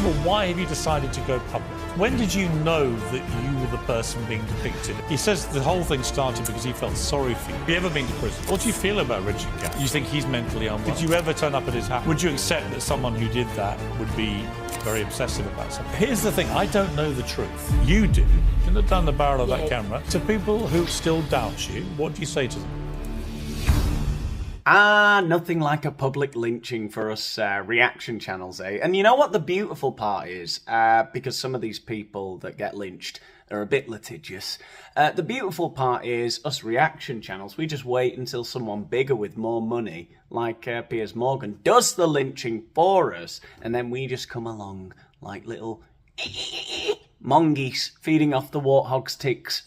of all, why have you decided to go public? When did you know that you were the person being depicted? He says the whole thing started because he felt sorry for you. Have you ever been to prison? What do you feel about Richard Gadd? You think he's mentally unwell? Did you ever turn up at his house? Would you accept that someone who did that would be very obsessive about something? Here's the thing, I don't know the truth. You do. You look down the barrel of that camera. To people who still doubt you, what do you say to them? Nothing like a public lynching for us reaction channels, eh? And you know what the beautiful part is? Because some of these people that get lynched are a bit litigious. The beautiful part is us reaction channels, we just wait until someone bigger with more money, like Piers Morgan, does the lynching for us, and then we just come along like little mongoose feeding off the warthog's ticks.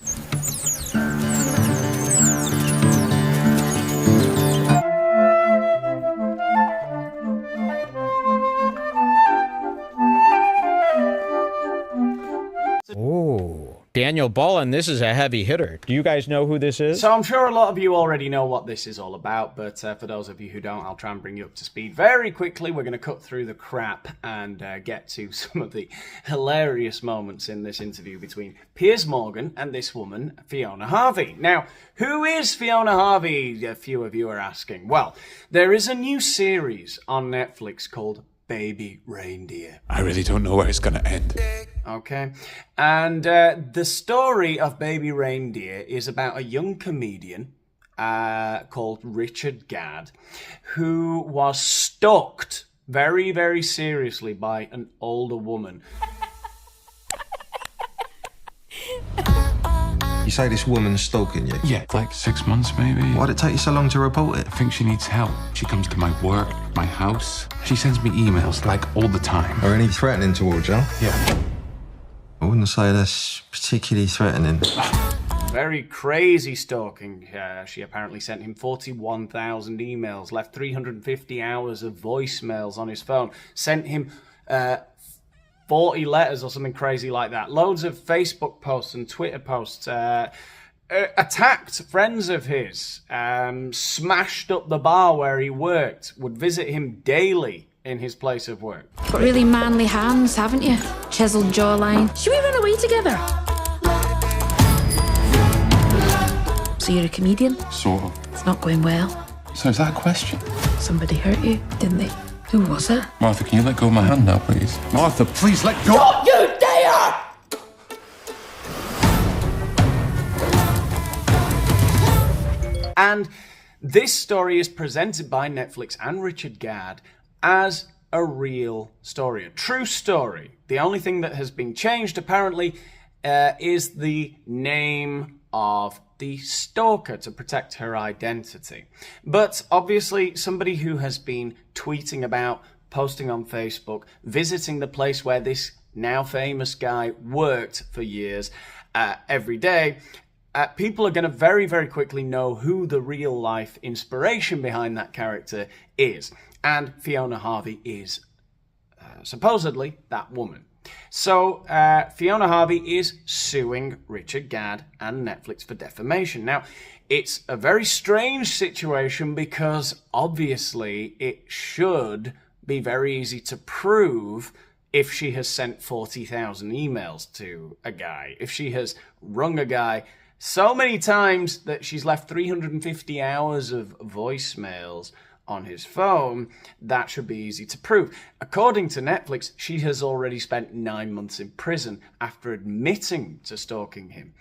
Daniel Boland, this is a heavy hitter. Do you guys know who this is? So I'm sure a lot of you already know what this is all about, but for those of you who don't, I'll try and bring you up to speed very quickly. We're going to cut through the crap and get to some of the hilarious moments in this interview between Piers Morgan and this woman, Fiona Harvey. Now, who is Fiona Harvey? A few of you are asking. Well, there is a new series on Netflix called Baby Reindeer. I really don't know where it's going to end. Okay. And the story of Baby Reindeer is about a young comedian called Richard Gadd, who was stalked very, very seriously by an older woman. You say this woman's stalking you? Yeah, like 6 months maybe. Why'd it take you so long to report it? I think she needs help. She comes to my work, my house. She sends me emails like all the time. Are any threatening towards you? Yeah. I wouldn't say that's particularly threatening. Very crazy stalking. She apparently sent him 41,000 emails, left 350 hours of voicemails on his phone, sent him 40 letters or something crazy like that. Loads of Facebook posts and Twitter posts. Attacked friends of his. Smashed up the bar where he worked. Would visit him daily in his place of work. Got really manly hands, haven't you? Chiseled jawline. Should we run away together? So you're a comedian? Sort of. It's not going well. So is that a question? Somebody hurt you, didn't they? Who was it? Martha, can you let go of my hand now, please? Martha, please let go! Don't you dare! And this story is presented by Netflix and Richard Gadd as a real story, a true story. The only thing that has been changed, apparently, is the name of the stalker to protect her identity. But obviously, somebody who has been tweeting about, posting on Facebook, visiting the place where this now famous guy worked for years every day, people are going to very, very quickly know who the real life inspiration behind that character is. And Fiona Harvey is supposedly that woman. So Fiona Harvey is suing Richard Gadd and Netflix for defamation. Now, it's a very strange situation because obviously it should be very easy to prove if she has sent 40,000 emails to a guy, if she has rung a guy so many times that she's left 350 hours of voicemails on his phone, that should be easy to prove. According to Netflix, she has already spent 9 months in prison after admitting to stalking him.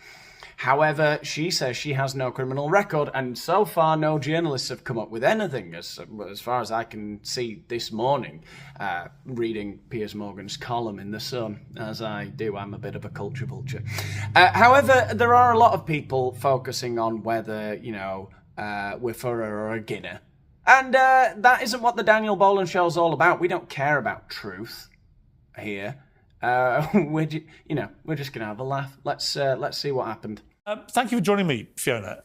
However, she says she has no criminal record, and so far no journalists have come up with anything, as far as I can see this morning, reading Piers Morgan's column in The Sun, as I do. I'm a bit of a culture vulture. However, there are a lot of people focusing on whether, you know, we're for her or against her. And that isn't what the Daniel Boland show is all about. We don't care about truth here. We're just gonna have a laugh. Let's see what happened. Thank you for joining me, Fiona.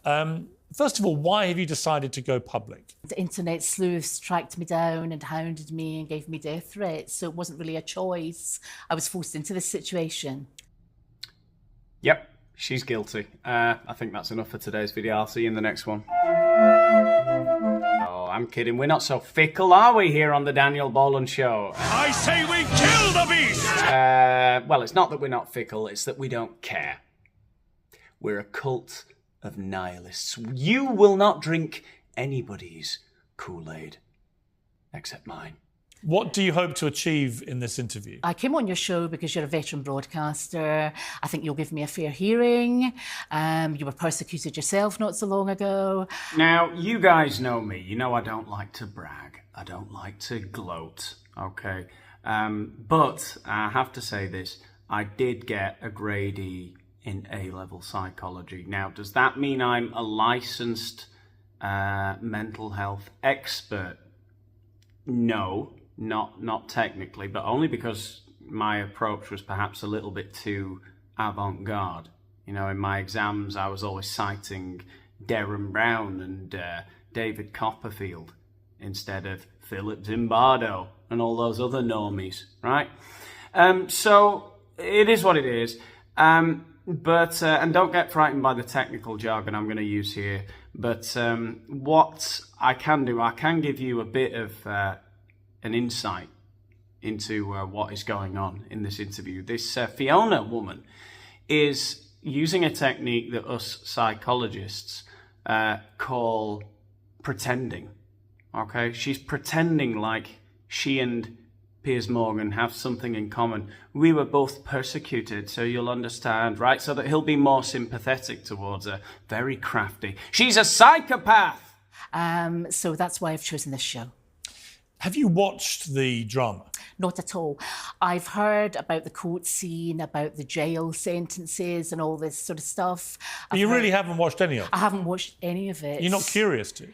First of all, why have you decided to go public? The internet sleuths tracked me down and hounded me and gave me death threats, so it wasn't really a choice. I was forced into this situation. Yep, she's guilty. I think that's enough for today's video. I'll see you in the next one. Oh, I'm kidding. We're not so fickle, are we, here on the Daniel Boland Show? I say we kill the beast! Well, it's not that we're not fickle, it's that we don't care. We're a cult of nihilists. You will not drink anybody's Kool-Aid, except mine. What do you hope to achieve in this interview? I came on your show because you're a veteran broadcaster. I think you'll give me a fair hearing. You were persecuted yourself not so long ago. Now, you guys know me. You know I don't like to brag. I don't like to gloat, okay? But I have to say this. I did get a grade E in A-level psychology. Now, does that mean I'm a licensed mental health expert? No, not technically, but only because my approach was perhaps a little bit too avant-garde. You know, in my exams, I was always citing Derren Brown and David Copperfield instead of Philip Zimbardo and all those other normies, right? So it is what it is. But and don't get frightened by the technical jargon I'm going to use here. But what I can do, I can give you a bit of an insight into what is going on in this interview. This Fiona woman is using a technique that us psychologists call pretending. Okay, she's pretending like she and Piers Morgan have something in common. We were both persecuted, so you'll understand, right? So that he'll be more sympathetic towards her. Very crafty. She's a psychopath! So that's why I've chosen this show. Have you watched the drama? Not at all. I've heard about the court scene, about the jail sentences and all this sort of stuff. But you really haven't watched any of it? I haven't watched any of it. You're not curious to?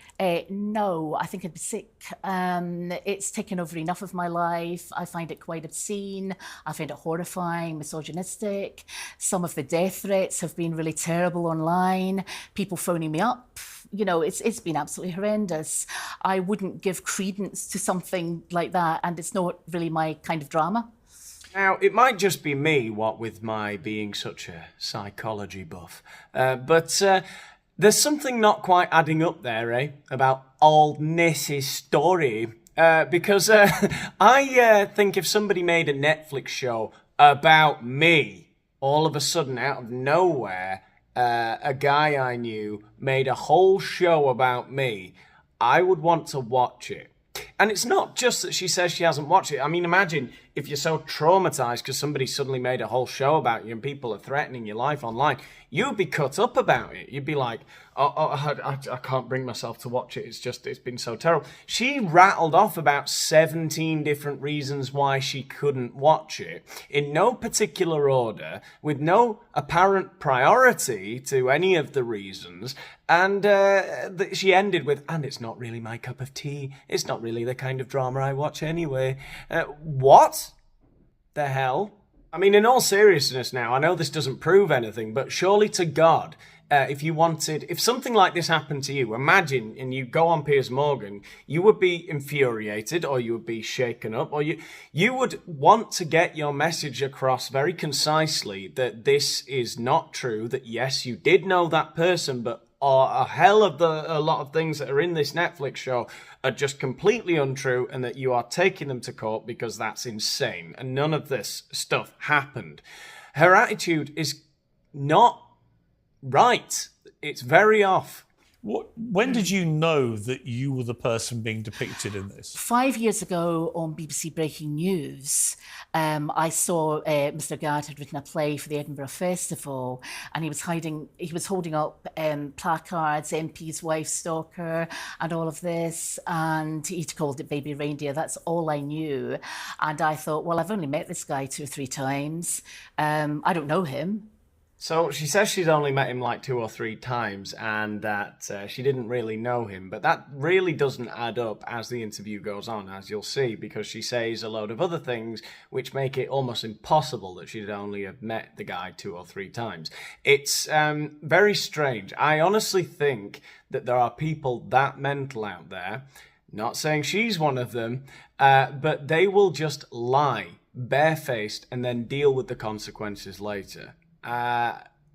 No, I think I'd be sick. It's taken over enough of my life. I find it quite obscene. I find it horrifying, misogynistic. Some of the death threats have been really terrible online. People phoning me up. You know, it's been absolutely horrendous. I wouldn't give credence to something like that, and it's not really my kind of drama. Now, it might just be me, what with my being such a psychology buff, but there's something not quite adding up there, about old Ness's story, because I think if somebody made a Netflix show about me, all of a sudden, out of nowhere, a guy I knew made a whole show about me, I would want to watch it. And it's not just that she says she hasn't watched it. I mean, imagine if you're so traumatized because somebody suddenly made a whole show about you and people are threatening your life online. You'd be cut up about it. You'd be like, I can't bring myself to watch it. It's been so terrible. She rattled off about 17 different reasons why she couldn't watch it in no particular order, with no apparent priority to any of the reasons. And she ended with, and it's not really my cup of tea. It's not really the kind of drama I watch anyway. What the hell? I mean, in all seriousness now, I know this doesn't prove anything, but surely to God, if something like this happened to you, imagine, and you go on Piers Morgan, you would be infuriated, or you would be shaken up, or you would want to get your message across very concisely that this is not true, that yes, you did know that person, but a hell of a lot of things that are in this Netflix show are just completely untrue, and that you are taking them to court because that's insane, and none of this stuff happened. Her attitude is not right. It's very off. When did you know that you were the person being depicted in this? 5 years ago on BBC Breaking News, I saw Mr. Gadd had written a play for the Edinburgh Festival, and he was holding up placards, MP's wife stalker, and all of this, and he'd called it Baby Reindeer. That's all I knew. And I thought, well, I've only met this guy 2 or 3 times. I don't know him. So she says she's only met him like 2 or 3 times and that she didn't really know him. But that really doesn't add up as the interview goes on, as you'll see, because she says a load of other things which make it almost impossible that she'd only have met the guy 2 or 3 times. It's very strange. I honestly think that there are people that mental out there, not saying she's one of them, but they will just lie barefaced and then deal with the consequences later.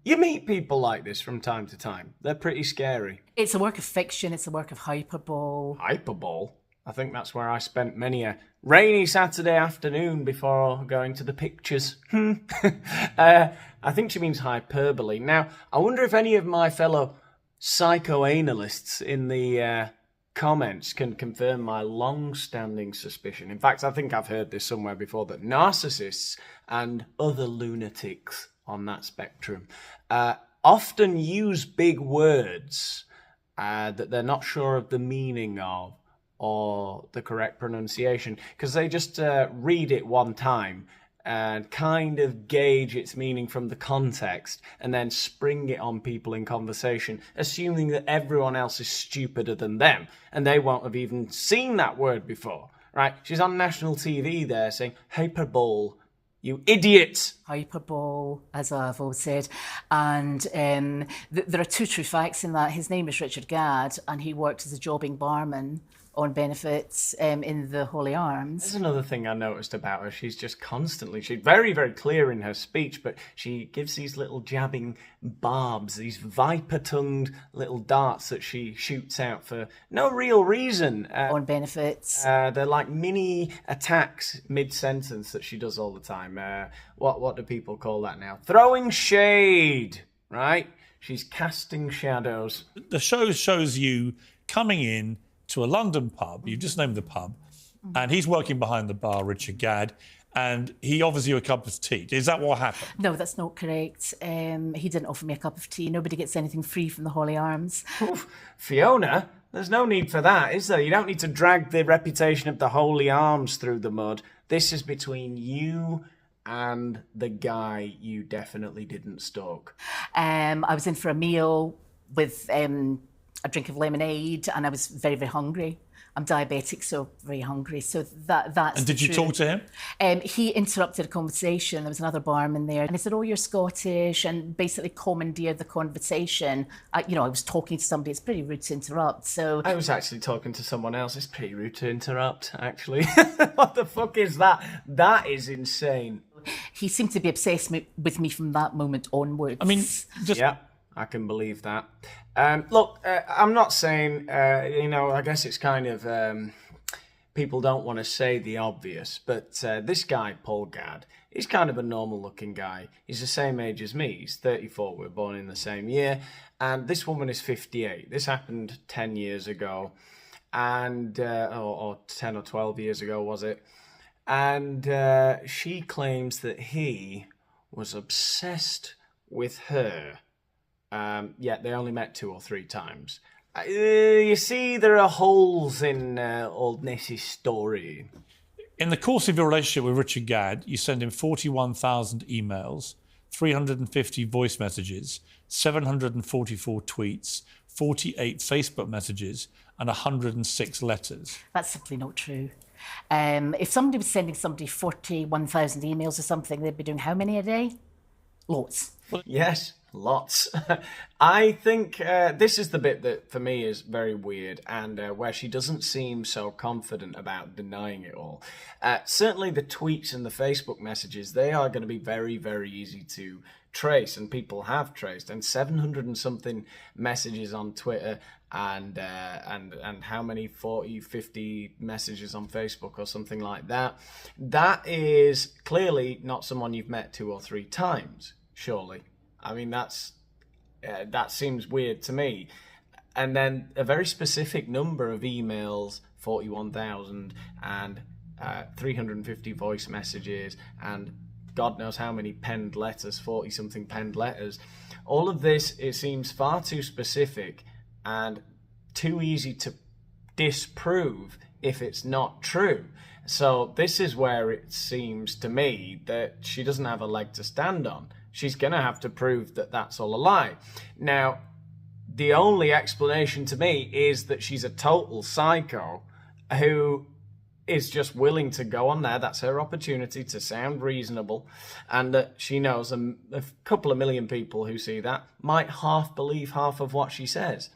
You meet people like this from time to time. They're pretty scary. It's a work of fiction. It's a work of hyperbole. Hyperbole? I think that's where I spent many a rainy Saturday afternoon before going to the pictures. I think she means hyperbole. Now, I wonder if any of my fellow psychoanalysts in the comments can confirm my long-standing suspicion. In fact, I think I've heard this somewhere before, that narcissists and other lunatics on that spectrum often use big words that they're not sure of the meaning of or the correct pronunciation, because they just read it one time and kind of gauge its meaning from the context and then spring it on people in conversation, assuming that everyone else is stupider than them and they won't have even seen that word before, right? She's on national TV there saying, hyperbole, you idiot! Hyperbole, as I've always said. And there are two true facts in that. His name is Richard Gadd, and he worked as a jobbing barman on benefits in the Holy Arms. There's another thing I noticed about her. She's just constantly, she's very, very clear in her speech, but she gives these little jabbing barbs, these viper-tongued little darts that she shoots out for no real reason. On benefits. They're like mini attacks mid-sentence that she does all the time. What do people call that now? Throwing shade, right? She's casting shadows. The show shows you coming in to a London pub. You've just named the pub. And he's working behind the bar, Richard Gadd, and he offers you a cup of tea. Is that what happened? No, that's not correct. He didn't offer me a cup of tea. Nobody gets anything free from the Holy Arms. Oof, Fiona, there's no need for that, is there? You don't need to drag the reputation of the Holy Arms through the mud. This is between you and the guy you definitely didn't stalk. I was in for a meal with a drink of lemonade, and I was very, very hungry. I'm diabetic, so very hungry. So that's. And did you talk to him? He interrupted a conversation. There was another barman there, and he said, "Oh, you're Scottish," and basically commandeered the conversation. I was talking to somebody. It's pretty rude to interrupt. So I was actually talking to someone else. It's pretty rude to interrupt, actually. What the fuck is that? That is insane. He seemed to be obsessed with me from that moment onwards. I mean, just... Yeah, I can believe that. Look, I'm not saying, I guess it's kind of, people don't want to say the obvious, but this guy, Paul Gadd, he's kind of a normal-looking guy. He's the same age as me. He's 34. We're born in the same year. And this woman is 58. This happened 10 years ago, and or 10 or 12 years ago, was it? And she claims that he was obsessed with her. Yet they only met 2 or 3 times. You see, there are holes in old Nessie's story. In the course of your relationship with Richard Gadd, you send him 41,000 emails, 350 voice messages, 744 tweets, 48 Facebook messages, and 106 letters. That's simply not true. If somebody was sending somebody 41,000 emails or something, they'd be doing how many a day? Lots. Yes. Lots. I think this is the bit that for me is very weird, and where she doesn't seem so confident about denying it all. Certainly the tweets and the Facebook messages, they are going to be very, very easy to trace, and people have traced. And 700 and something messages on Twitter, and how many 40, 50 messages on Facebook or something like that. That is clearly not someone you've met 2 or 3 times, surely. I mean, that seems weird to me. And then a very specific number of emails, 41,000, and 350 voice messages, and God knows how many penned letters, 40-something penned letters. All of this, it seems far too specific and too easy to disprove if it's not true. So this is where it seems to me that she doesn't have a leg to stand on. She's going to have to prove that that's all a lie. Now, the only explanation to me is that she's a total psycho who is just willing to go on there. That's her opportunity to sound reasonable. And that she knows a couple of million people who see that might half believe half of what she says.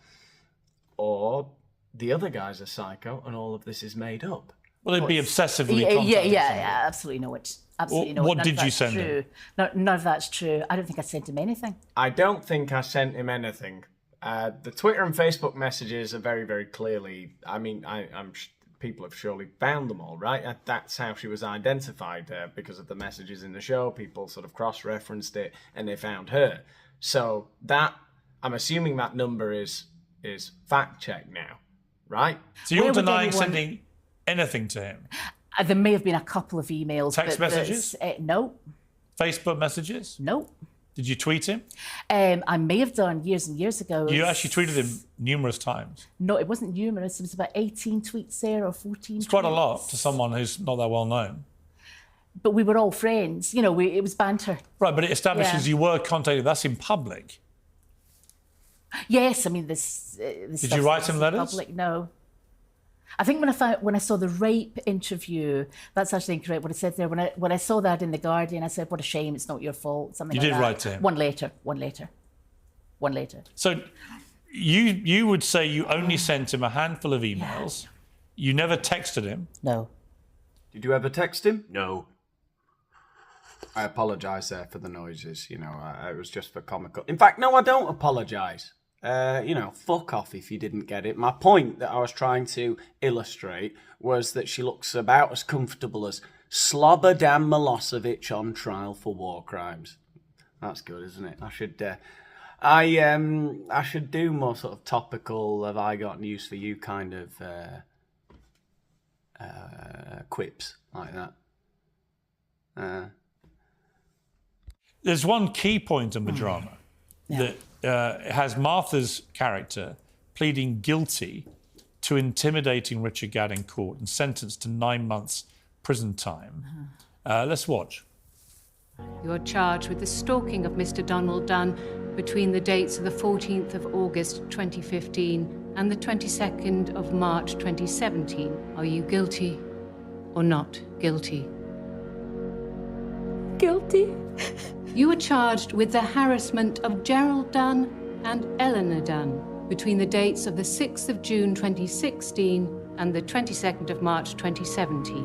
Or the other guy's a psycho and all of this is made up. Well, they'd be obsessively Yeah, absolutely no. Absolutely no. What did you send him? None of that's true. I don't think I sent him anything. I don't think I sent him anything. The Twitter and Facebook messages are very, very clearly, I mean, I'm people have surely found them all, right? That's how she was identified, because of the messages in the show. People sort of cross-referenced it, and they found her. So that, I'm assuming that number is fact-checked now, right? So you're denying sending anything to him? There may have been a couple of emails. Text messages? No. Facebook messages? No. Did you tweet him? I may have done years and years ago. You actually tweeted him numerous times. No, it wasn't numerous. It was about 18 tweets there or 14 It's quite a lot to someone who's not that well known. But we were all friends. You know, it was banter. Right, but it establishes you were contacted. That's in public. Yes, I mean, this Did you write him letters? Public, no. I think when I saw the rape interview, that's actually incorrect. What I said there, when I saw that in The Guardian, I said, "What a shame! It's not your fault." Something you like did that. write to him. One later. So, you would say you only sent him a handful of emails. Yeah. You never texted him. No. Did you ever text him? No. I apologise there for the noises. You know, it was just for comical. In fact, no, I don't apologise. You know, fuck off if you didn't get it. My point that I was trying to illustrate was that she looks about as comfortable as Slobber Dan Milosevic on trial for war crimes. That's good, isn't it? I should do more sort of topical, have I got news for you kind of quips like that. There's one key point in the drama that has Martha's character pleading guilty to intimidating Richard Gadd in court and sentenced to 9 months prison time. Let's watch. You are charged with the stalking of Mr. Donald Dunn between the dates of the 14th of August 2015 and the 22nd of March 2017. Are you guilty or not guilty? Guilty. You are charged with the harassment of Gerald Dunn and Eleanor Dunn between the dates of the 6th of June 2016 and the 22nd of March 2017.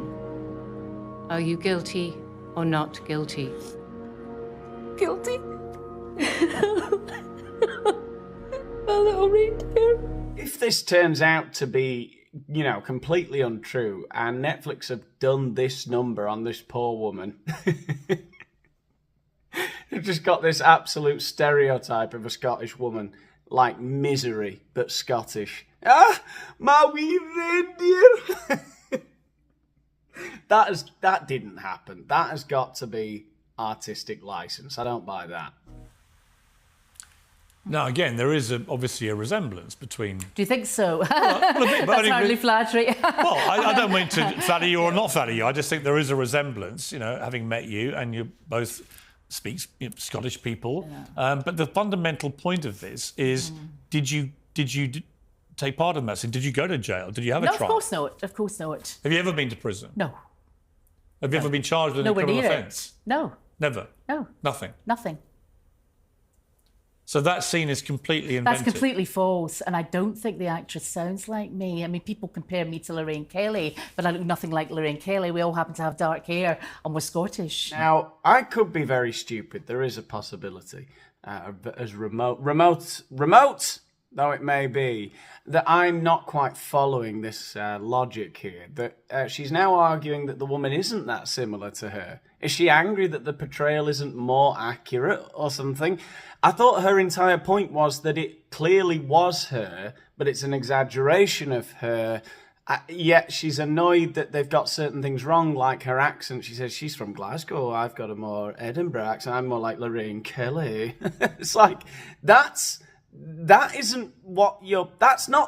Are you guilty or not guilty? Guilty. My little reindeer. If this turns out to be, you know, completely untrue, and Netflix have done this number on this poor woman, they've just got this absolute stereotype of a Scottish woman, like Misery, but Scottish. Ah, my wee reindeer. That didn't happen. That has got to be artistic license. I don't buy that. Now, again, there is obviously a resemblance between... Do you think so? Well, a bit, but That's hardly flattery. Well, I don't mean to flatter you or not flatter you. I just think there is a resemblance, you know, having met you, and you both speak Scottish people. Yeah. But the fundamental point of this is, did you take part in that? So did you go to jail? Did you have a trial? No, of course not. Of course not. Have you ever been to prison? No. Have you ever been charged with a criminal offence? No. Never? No. Nothing? Nothing. So that scene is completely invented. That's completely false, and I don't think the actress sounds like me. I mean, people compare me to Lorraine Kelly, but I look nothing like Lorraine Kelly. We all happen to have dark hair, and we're Scottish. Now, I could be very stupid. There is a possibility, as remote though it may be, that I'm not quite following this logic here. That she's now arguing that the woman isn't that similar to her. Is she angry that the portrayal isn't more accurate or something? I thought her entire point was that it clearly was her, but it's an exaggeration of her. Yet she's annoyed that they've got certain things wrong, like her accent. She says she's from Glasgow. I've got a more Edinburgh accent. I'm more like Lorraine Kelly. It's like, that's not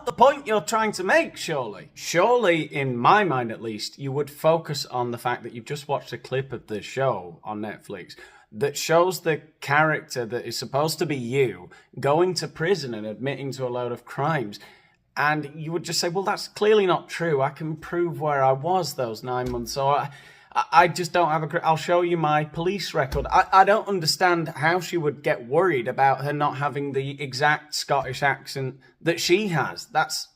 the point you're trying to make, surely. Surely, in my mind at least, you would focus on the fact that you've just watched a clip of the show on Netflix that shows the character that is supposed to be you going to prison and admitting to a load of crimes. And you would just say, well, that's clearly not true. I can prove where I was those 9 months. So I just don't have I'll show you my police record. I don't understand how she would get worried about her not having the exact Scottish accent that she has. That's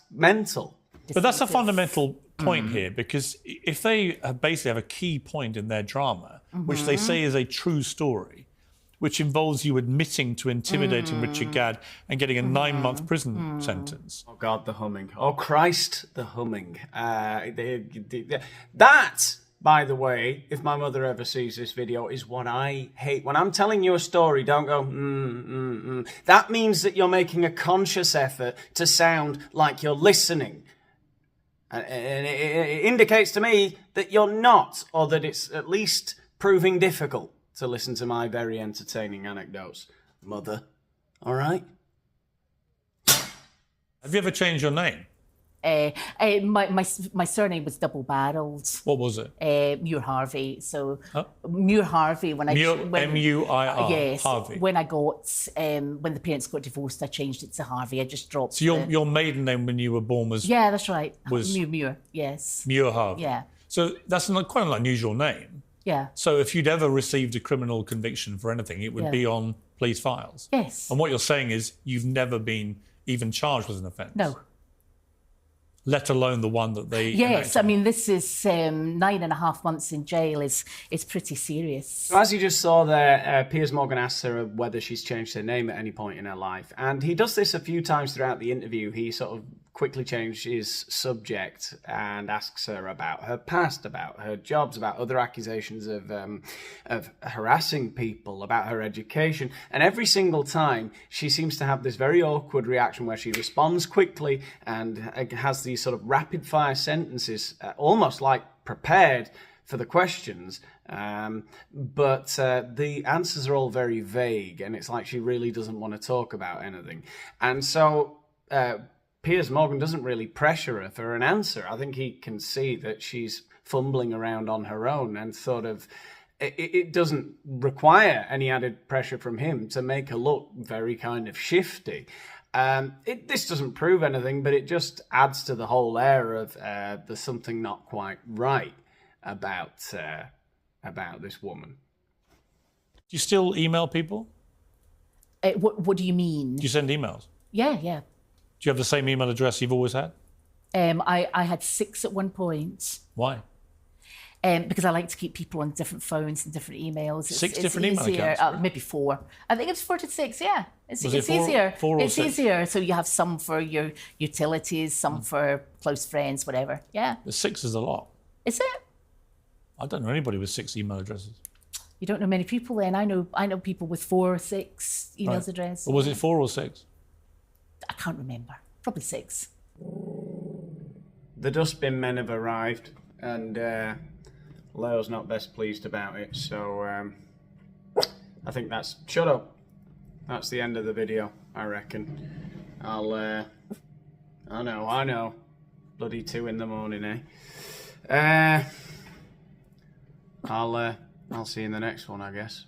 mental. But that's a fundamental point here, because if they basically have a key point in their drama, which they say is a true story, which involves you admitting to intimidating Richard Gadd and getting a 9-month prison sentence. Oh, God, the humming. Oh, Christ, the humming. That, by the way, if my mother ever sees this video, is what I hate. When I'm telling you a story, don't go, That means that you're making a conscious effort to sound like you're listening. And it indicates to me that you're not, or that it's at least proving difficult to listen to my very entertaining anecdotes. Mother, all right? Have you ever changed your name? My surname was double-barreled. What was it? Muir Harvey. So Muir Harvey. M-U-I-R. Yes. Harvey. When the parents got divorced, I changed it to Harvey. I just dropped. So your maiden name when you were born was? Yeah, that's right. Was Muir. Yes. Muir Harvey. Yeah. So that's quite an unusual name. Yeah. So if you'd ever received a criminal conviction for anything, it would be on police files. Yes. And what you're saying is you've never been even charged with an offence. No. Let alone the one that they... Yes, I mean, this is 9.5 months in jail is pretty serious. So as you just saw there, Piers Morgan asks her whether she's changed her name at any point in her life. And he does this a few times throughout the interview. He sort of quickly changes his subject and asks her about her past, about her jobs, about other accusations of harassing people, about her education. And every single time, she seems to have this very awkward reaction where she responds quickly and has these sort of rapid-fire sentences, almost like prepared for the questions. But the answers are all very vague, and it's like she really doesn't want to talk about anything. And so... Piers Morgan doesn't really pressure her for an answer. I think he can see that she's fumbling around on her own and sort of, it doesn't require any added pressure from him to make her look very kind of shifty. This doesn't prove anything, but it just adds to the whole air of there's something not quite right about this woman. Do you still email people? What do you mean? Do you send emails? Yeah. Do you have the same email address you've always had? I had 6 at one point. Why? Because I like to keep people on different phones and different emails. Six different email accounts? Maybe 4. I think it's 4 to 6, yeah. It's Was it four- easier. four or it's six? easier. So you have some for your utilities, some for close friends, whatever. Yeah. The 6 is a lot. Is it? I don't know anybody with 6 email addresses. You don't know many people then. I know people with 4 or 6 emails address. Or was it 4 or 6? I can't remember. Probably 6. The dustbin men have arrived, and Leo's not best pleased about it, so I think that's... Shut up. That's the end of the video, I reckon. I know. Bloody 2 in the morning, eh? I'll see you in the next one, I guess.